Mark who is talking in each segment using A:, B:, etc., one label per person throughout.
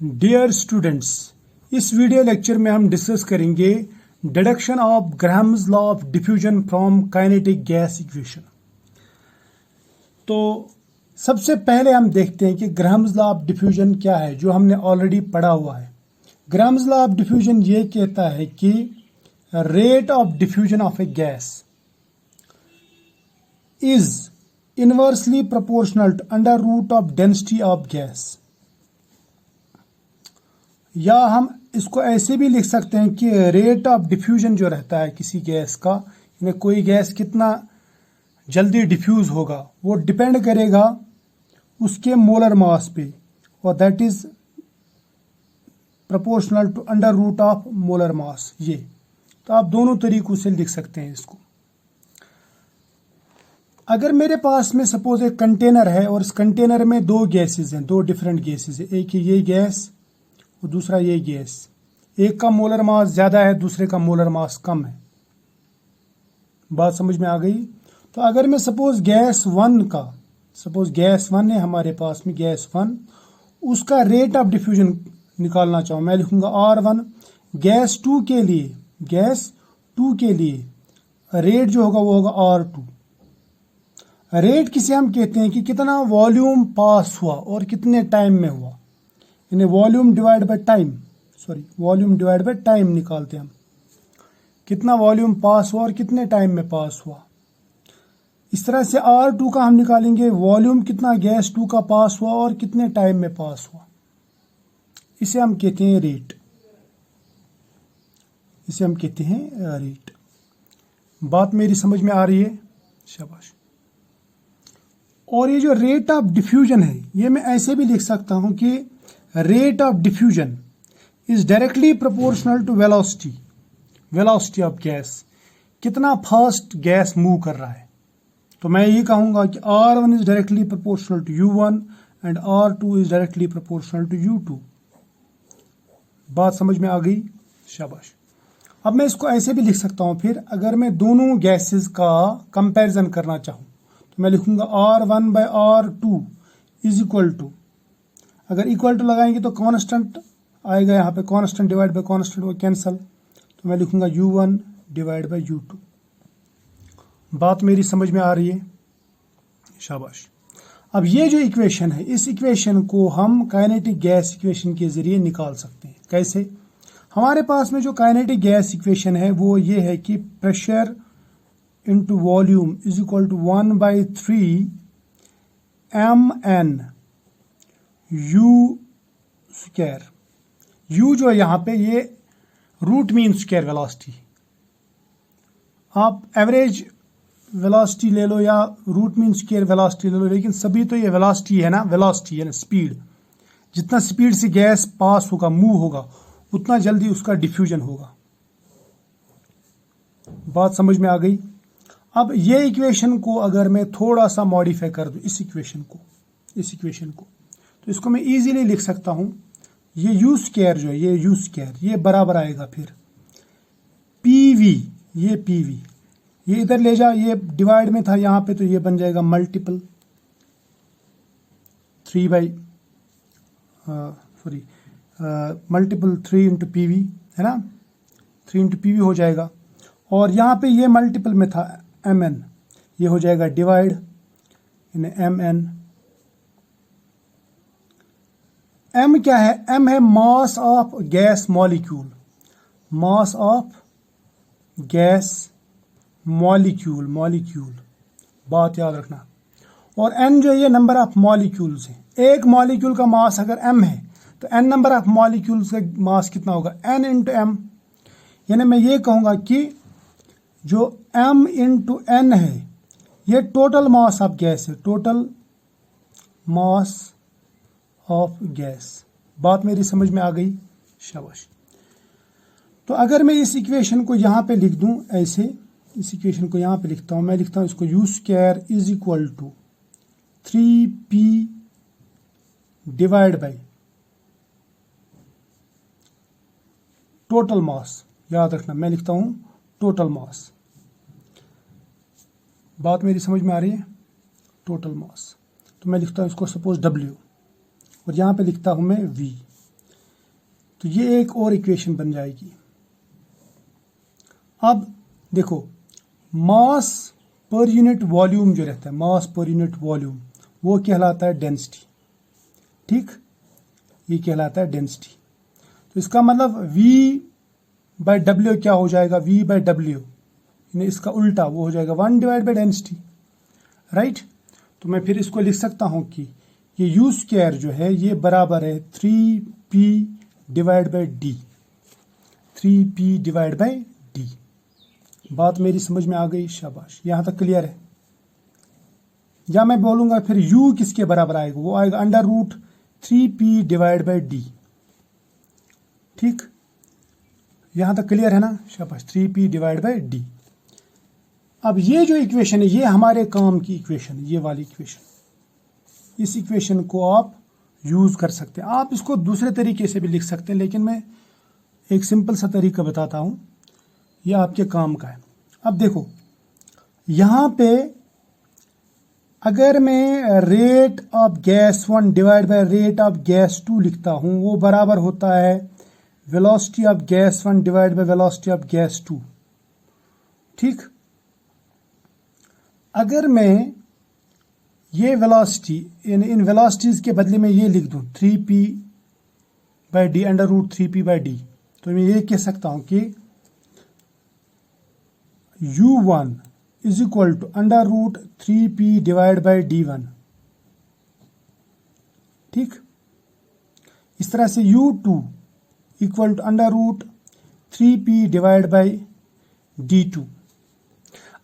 A: Dear students, इस video lecture में हम डिस्कस करेंगे deduction of Graham's law of diffusion from kinetic gas equation. तो सबसे पहले हम देखते हैं कि ग्राहम्स लॉ ऑफ डिफ्यूजन क्या है, जो हमने ऑलरेडी पढ़ा हुआ है। ग्राहम्स लॉ ऑफ डिफ्यूजन ये कहता है कि rate of diffusion of a gas is inversely proportional to under root of density of gas. या हम इसको ऐसे भी लिख सकते हैं कि रेट ऑफ डिफ्यूजन जो रहता है किसी गैस का, यानी कोई गैस कितना जल्दी डिफ्यूज होगा, वो डिपेंड करेगा उसके मोलर मास पे, और that is proportional to under root of molar mass. ये तो आप दोनों तरीकों से लिख सकते हैं इसको। अगर मेरे पास में सपोज एक कंटेनर है और इस कंटेनर में दो गैसेस हैं, दो डिफरेंट गैसेस है, एक ये गैस और दूसरा ये गैस। एक का मोलर मास ज्यादा है, दूसरे का मोलर मास कम है। बात समझ में आ गई? तो अगर मैं सपोज गैस वन है हमारे पास में, गैस वन, उसका रेट ऑफ डिफ्यूजन निकालना चाहूँ, मैं लिखूंगा R1। गैस टू के लिए रेट जो होगा वो होगा R2। रेट किसे हम कहते हैं कि कितना वॉल्यूम पास हुआ और कितने टाइम में हुआ, यानी वॉल्यूम डिवाइड बाय टाइम निकालते हैं हम, कितना वॉल्यूम पास हुआ और कितने टाइम में पास हुआ। इस तरह से R2 का हम निकालेंगे वॉल्यूम कितना गैस 2 का पास हुआ और कितने टाइम में पास हुआ। इसे हम कहते हैं रेट। बात मेरी समझ में आ रही है? शाबाश। और ये जो रेट ऑफ डिफ्यूजन है, ये मैं ऐसे भी लिख सकता हूं कि rate of diffusion is directly proportional to velocity of gas. कितना फास्ट गैस मूव कर रहा है। तो मैं ये कहूंगा कि R1 is directly proportional to U1 and R2 is directly proportional to U2। बात समझ में आ गई? शाबाश। अब मैं इसको ऐसे भी लिख सकता हूं, फिर अगर मैं दोनों गैसेस का कंपैरिजन करना चाहूं तो मैं लिखूंगा R1 by R2 is equal to, अगर इक्वल टू लगाएंगे तो कांस्टेंट आएगा, यहाँ पे कांस्टेंट डिवाइड बाय कांस्टेंट वो कैंसल, तो मैं लिखूंगा U1 डिवाइड बाय U2। बात मेरी समझ में आ रही है? शाबाश। अब ये जो इक्वेशन है, इस इक्वेशन को हम काइनेटिक गैस इक्वेशन के जरिए निकाल सकते हैं। कैसे? हमारे पास में जो काइनेटिक गैस इक्वेशन है वो ये है कि pressure into volume is equal to 1/3 mn U square. U जो है यहाँ पे ये रूट मीन स्क्वायर वेलोसिटी, आप एवरेज वेलोसिटी ले लो या रूट मीन स्क्वायर वेलोसिटी ले लो, लेकिन सभी तो ये वेलोसिटी है ना, वेलोसिटी है ना, स्पीड। जितना स्पीड से गैस पास होगा, मूव होगा, उतना जल्दी उसका डिफ्यूजन होगा। बात समझ में आ गई? अब ये इक्वेशन को अगर मैं थोड़ा सा मॉडिफाई कर दूं, इस इक्वेशन को, तो इसको मैं इजीली लिख सकता हूं। ये U स्क्वायर जो है, ये U स्क्वायर, ये बराबर आएगा फिर PV, ये इधर ले जा, ये डिवाइड में था यहां पे, तो ये बन जाएगा मल्टीपल 3 इंटू PV, है ना, 3 इंटू PV हो जाएगा। और यहां पे ये मल्टीपल में था MN, ये हो जाएगा डिवाइड इन MN। M क्या है? M है mass of gas molecule, molecule. बात याद रखना। और N जो है ये नंबर ऑफ मॉलिक्यूल्स है। एक मॉलिक्यूल का मास अगर M है तो N नंबर ऑफ मॉलिक्यूल्स का मास कितना होगा? N into M। यानी मैं ये कहूंगा कि जो M इंटू N है ये टोटल मास ऑफ गैस है, टोटल मास ऑफ गैस। बात मेरी समझ में आ गई? शाबाश। तो अगर मैं इस इक्वेशन को यहां पे लिख दूं ऐसे, इस इक्वेशन को यहां पे लिखता हूं, मैं लिखता हूं इसको U square is equal to 3P divide by total mass. याद रखना, मैं लिखता हूं टोटल मास। बात मेरी समझ में आ रही है? Total mass. तो मैं लिखता हूं इसको सपोज W, और यहां पे लिखता हूं मैं V। तो ये एक और इक्वेशन बन जाएगी। अब देखो, मास पर यूनिट वॉल्यूम जो रहता है, मास पर यूनिट वॉल्यूम, वो कहलाता है डेंसिटी। ठीक, ये कहलाता है डेंसिटी। तो इसका मतलब V/W क्या हो जाएगा, V/W इसका उल्टा वो हो जाएगा 1 डिवाइड बाई डेंसिटी, राइट। तो मैं फिर इसको लिख सकता हूं कि ये U² जो है ये बराबर है 3P divide by D, 3P divide by D। बात मेरी समझ में आ गई, शाबाश, यहां तक क्लियर है। या मैं बोलूंगा फिर U किसके बराबर आएगा, वो आएगा √3P डिवाइड बाई D। ठीक, यहां तक क्लियर है ना, शाबाश, 3P डिवाइड बाई D। अब ये जो इक्वेशन है ये हमारे काम की इक्वेशन है, ये वाली इक्वेशन। इस इक्वेशन को आप यूज कर सकते हैं। आप इसको दूसरे तरीके से भी लिख सकते हैं, लेकिन मैं एक सिंपल सा तरीका बताता हूं, यह आपके काम का है। अब देखो, यहां पे अगर मैं rate of gas 1 divide by rate of gas 2 लिखता हूं, वो बराबर होता है velocity of gas 1 divide by velocity of gas 2। ठीक, अगर मैं ये वेलोसिटी इन वेलोसिटीज के बदले में ये लिख दूं 3P/D, √3P/D, तो मैं ये कह सकता हूं कि U1 is equal to √3P divide by D1। ठीक, इस तरह से U2 equal to √3P divide by D2।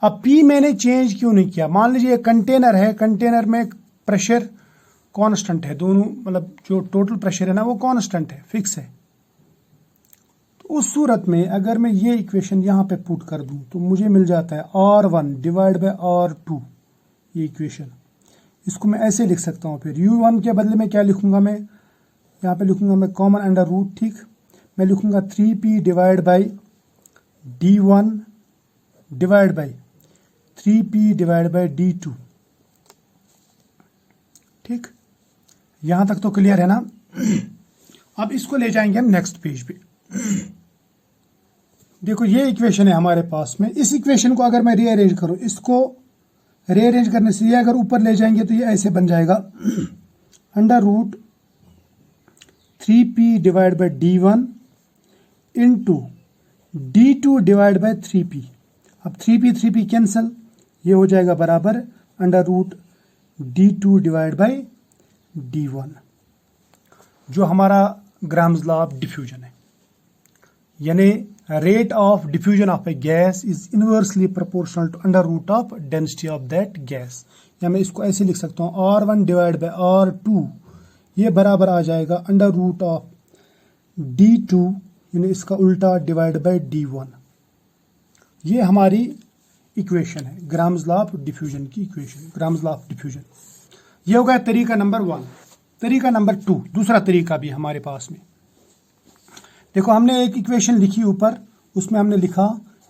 A: अब P मैंने चेंज क्यों नहीं किया, मान लीजिए कंटेनर है, कंटेनर में प्रेशर कांस्टेंट है, दोनों मतलब जो टोटल प्रेशर है ना वो कांस्टेंट है, फिक्स है। तो उस सूरत में अगर मैं ये इक्वेशन यहां पे पुट कर दूं तो मुझे मिल जाता है R1 डिवाइड बाय R2, ये इक्वेशन। इसको मैं ऐसे लिख सकता हूं, फिर U1 के बदले में क्या लिखूंगा, मैं यहां पे लिखूंगा मैं कॉमन अंडर रूट। ठीक, मैं लिखूंगा 3P divide by D1 divide by 3P divide by D2। ठीक, यहां तक तो क्लियर है ना। अब इसको ले जाएंगे हम नेक्स्ट पेज पे। देखो, ये इक्वेशन है हमारे पास में। इस इक्वेशन को अगर मैं रीअरेंज करूं, इसको रीअरेंज करने से ये अगर ऊपर ले जाएंगे तो ये ऐसे बन जाएगा √3P divide by D1 into D2 divide by 3P। अब 3P कैंसल, ये हो जाएगा बराबर √D2 डिवाइड बाई D1, जो हमारा ग्राम्स लॉ ऑफ डिफ्यूजन है। यानी rate of diffusion of a gas is inversely proportional to √ of density of that gas. या मैं इसको ऐसे लिख सकता हूँ R1 डिवाइड बाई R2, ये बराबर आ जाएगा √ ऑफ D2, यानी इसका उल्टा डिवाइड बाई D1। ये हमारी इक्वेशन है, ग्राम्स लॉ ऑफ डिफ्यूजन की equation, grams law of diffusion. ये हो गया तरीका नंबर 1। तरीका नंबर 2, दूसरा तरीका भी हमारे पास में। देखो, हमने एक इक्वेशन लिखी ऊपर, उसमें हमने लिखा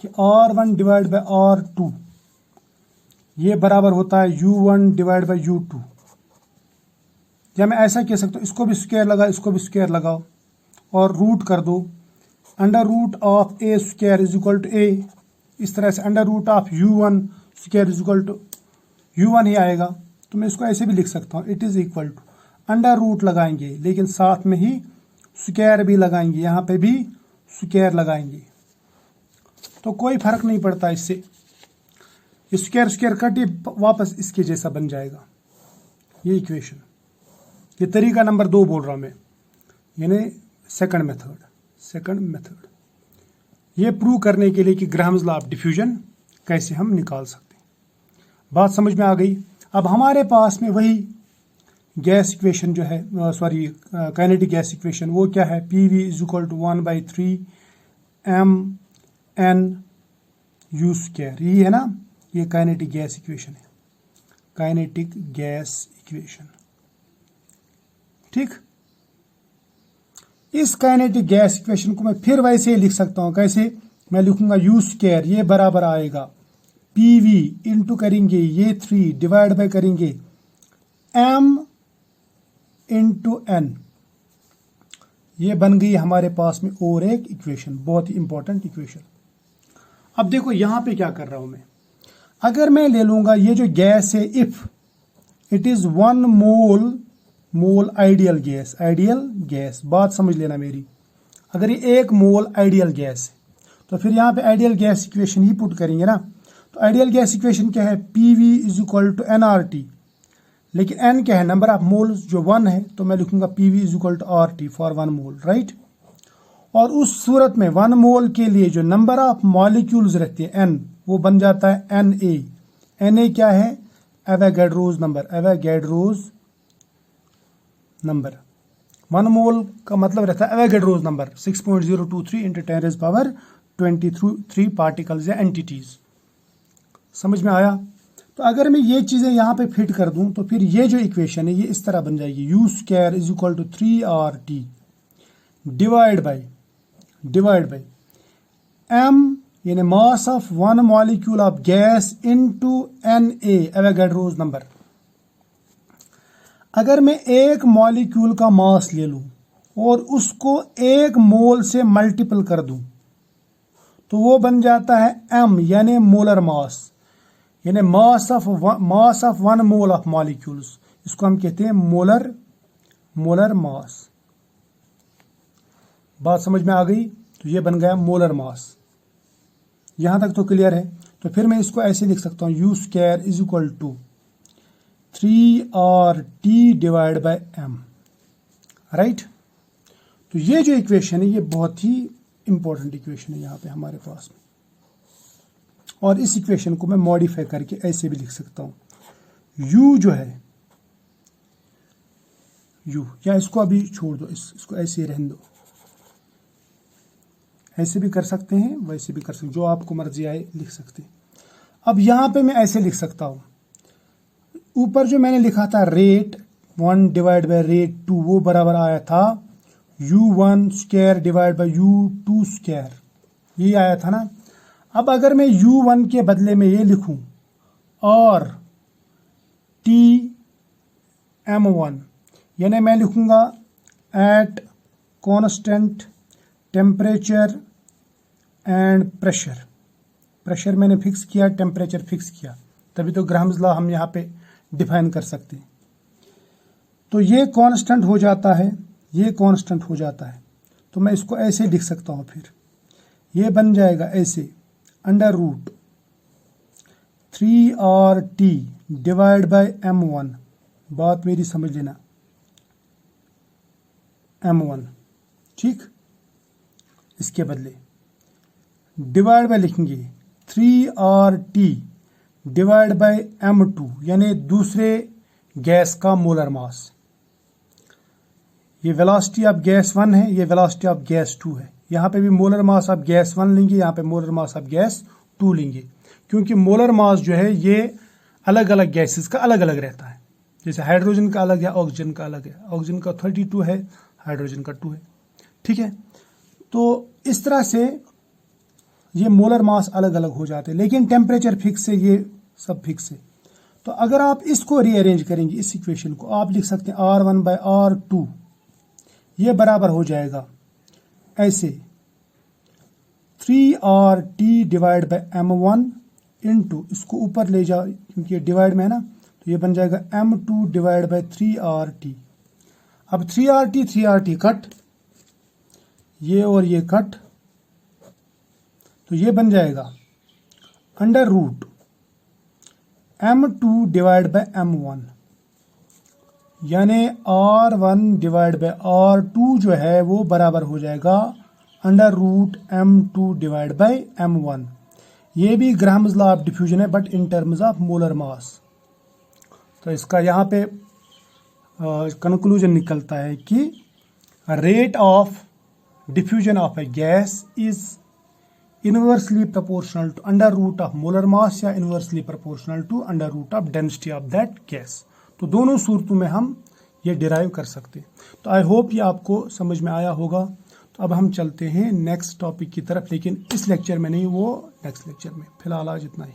A: कि R1 डिवाइड बाई R2 ये बराबर होता है U1 डिवाइड बाई U2। या मैं ऐसा कह सकता हूँ, इसको भी स्क्वायर लगाओ, इसको भी स्क्वायर लगाओ और रूट कर दो, √ of A² is equal to A। इस तरह से √ of U1² is equal to U1 ही आएगा। तो मैं इसको ऐसे भी लिख सकता हूँ, इट इज इक्वल टू √ लगाएंगे, लेकिन साथ में ही स्क्वायर भी लगाएंगे, यहां पे भी स्क्वायर लगाएंगे, तो कोई फर्क नहीं पड़ता इससे। स्क्वायर स्क्वायर कट ही वापस इसके जैसा बन जाएगा, ये इक्वेशन। ये तरीका नंबर 2 बोल रहा हूं मैं, यानी सेकंड मेथड। ये प्रूव करने के लिए कि ग्राम्स लॉ ऑफ डिफ्यूजन कैसे हम निकाल सकते हैं। बात समझ में आ गई। अब हमारे पास में वही गैस इक्वेशन जो है, सॉरी काइनेटिक गैस इक्वेशन, वो क्या है, PV is equal to 1/3 mNU²। ये है ना, ये काइनेटिक गैस इक्वेशन है, काइनेटिक गैस इक्वेशन। ठीक, इस काइनेटिक गैस इक्वेशन को मैं फिर वैसे ही लिख सकता हूं, कैसे, मैं लिखूंगा U², ये बराबर आएगा PV इंटू करेंगे ये 3 डिवाइड बाय करेंगे M इंटू N। ये बन गई हमारे पास में और एक इक्वेशन, बहुत ही इंपॉर्टेंट इक्वेशन। अब देखो यहां पे क्या कर रहा हूं मैं, अगर मैं ले लूंगा ये जो गैस है, if it is 1 mole ideal gas, बात समझ लेना मेरी, अगर ये 1 मोल आइडियल गैस है तो फिर यहाँ पे आइडियल गैस इक्वेशन ही पुट करेंगे ना। तो आइडियल गैस इक्वेशन क्या है, PV is equal to nRT, लेकिन n क्या है, नंबर ऑफ मोल्स जो 1 है, तो मैं लिखूंगा PV is equal to RT for 1 mole, right. और उस सूरत में 1 मोल के लिए जो नंबर ऑफ मॉलिक्यूल्स रहते हैं n, वो बन जाता है Na क्या है, एवोगैड्रोस नंबर। 1 मोल का मतलब रहता है एवोगैड्रोस नंबर 6.023 इंटू 10⁻23 पार्टिकल्स या एंटिटीज। समझ में आया। तो अगर मैं ये चीजें यहाँ पे फिट कर दूं तो फिर ये जो इक्वेशन है ये इस तरह बन जाएगी, U² is equal to 3RT divide by m यानी mass of 1 molecule of gas into Na Avogadro's number. अगर मैं एक मॉलिक्यूल का मास ले लूं और उसको 1 मोल से मल्टीपल कर दूं तो वो बन जाता है m यानी मोलर मास, यानी mass of 1 mole of molecules, इसको हम कहते हैं मोलर मास। बात समझ में आ गई। तो ये बन गया मोलर मास, यहां तक तो क्लियर है। तो फिर मैं इसको ऐसे लिख सकता हूं, U² is equal to 3RT divide by m, right. तो ये जो इक्वेशन है ये बहुत ही इंपॉर्टेंट इक्वेशन है यहाँ पे हमारे पास में, और इस इक्वेशन को मैं मॉडिफाई करके ऐसे भी लिख सकता हूं, U जो है U, या इसको अभी छोड़ दो, इसको ऐसे ही रहने दो, ऐसे भी कर सकते हैं वैसे भी कर सकते हैं, जो आपको मर्जी आए लिख सकते हैं। अब यहां पे मैं ऐसे लिख सकता हूं, ऊपर जो मैंने लिखा था रेट 1 डिवाइड बाय रेट 2, वो बराबर आया था U1² डिवाइड बाय U2², ये आया था ना। अब अगर मैं U1 के बदले में ये लिखूं और Tm1, यानी मैं लिखूंगा at constant temperature and pressure मैंने फिक्स किया, टेम्परेचर फिक्स किया, तभी तो ग्राम्स लॉ हम यहाँ पे डिफाइन कर सकते हैं। तो ये कांस्टेंट हो जाता है, ये कांस्टेंट हो जाता है, तो मैं इसको ऐसे लिख सकता हूँ, फिर ये बन जाएगा ऐसे √ 3RT डिवाइड बाय m1, बात मेरी समझ लेना, m1, ठीक। इसके बदले डिवाइड बाय लिखेंगे 3RT डिवाइड बाय m2, यानी दूसरे गैस का मोलर मास। ये वेलोसिटी ऑफ गैस 1 है, ये वेलोसिटी ऑफ गैस 2 है। यहाँ पे भी मोलर मास ऑफ गैस 1 लेंगे, यहाँ पे मोलर मास ऑफ गैस 2 लेंगे, क्योंकि मोलर मास जो है ये अलग अलग गैसेस का अलग अलग रहता है। जैसे हाइड्रोजन का अलग है, ऑक्सीजन का अलग है, ऑक्सीजन का 32 है, हाइड्रोजन का 2 है, ठीक है। तो इस तरह से ये मोलर मास अलग अलग हो जाते हैं, लेकिन टेम्परेचर फिक्स है, ये सब फिक्स है। तो अगर आप इसको रीअरेंज करेंगे, इस इक्वेशन को आप लिख सकते हैं R1 बाय R2, ये बराबर हो जाएगा ऐसे 3RT divide bye m1 into, इसको ऊपर ले जाओ क्योंकि ये डिवाइड में है ना, तो ये बन जाएगा m2 डिवाइड बाय 3RT। अब 3RT कट, ये और ये कट, तो ये बन जाएगा √ m2 डिवाइड बाय m1, यानी R1 डिवाइड बाय R2 जो है वो बराबर हो जाएगा √ m2 डिवाइड बाय m1। ये भी ग्राम्स लॉ ऑफ डिफ्यूजन है, but in terms of molar mass. तो इसका यहाँ पे कंक्लूजन निकलता है कि rate of diffusion of a gas is inversely proportional to √ of molar mass या inversely proportional to √ of density of that gas। तो दोनों सूरतों में हम ये डिराइव कर सकते हैं। तो आई होप ये आपको समझ में आया होगा। तो अब हम चलते हैं नेक्स्ट टॉपिक की तरफ, लेकिन इस लेक्चर में नहीं, वो नेक्स्ट लेक्चर में। फिलहाल आज इतना ही।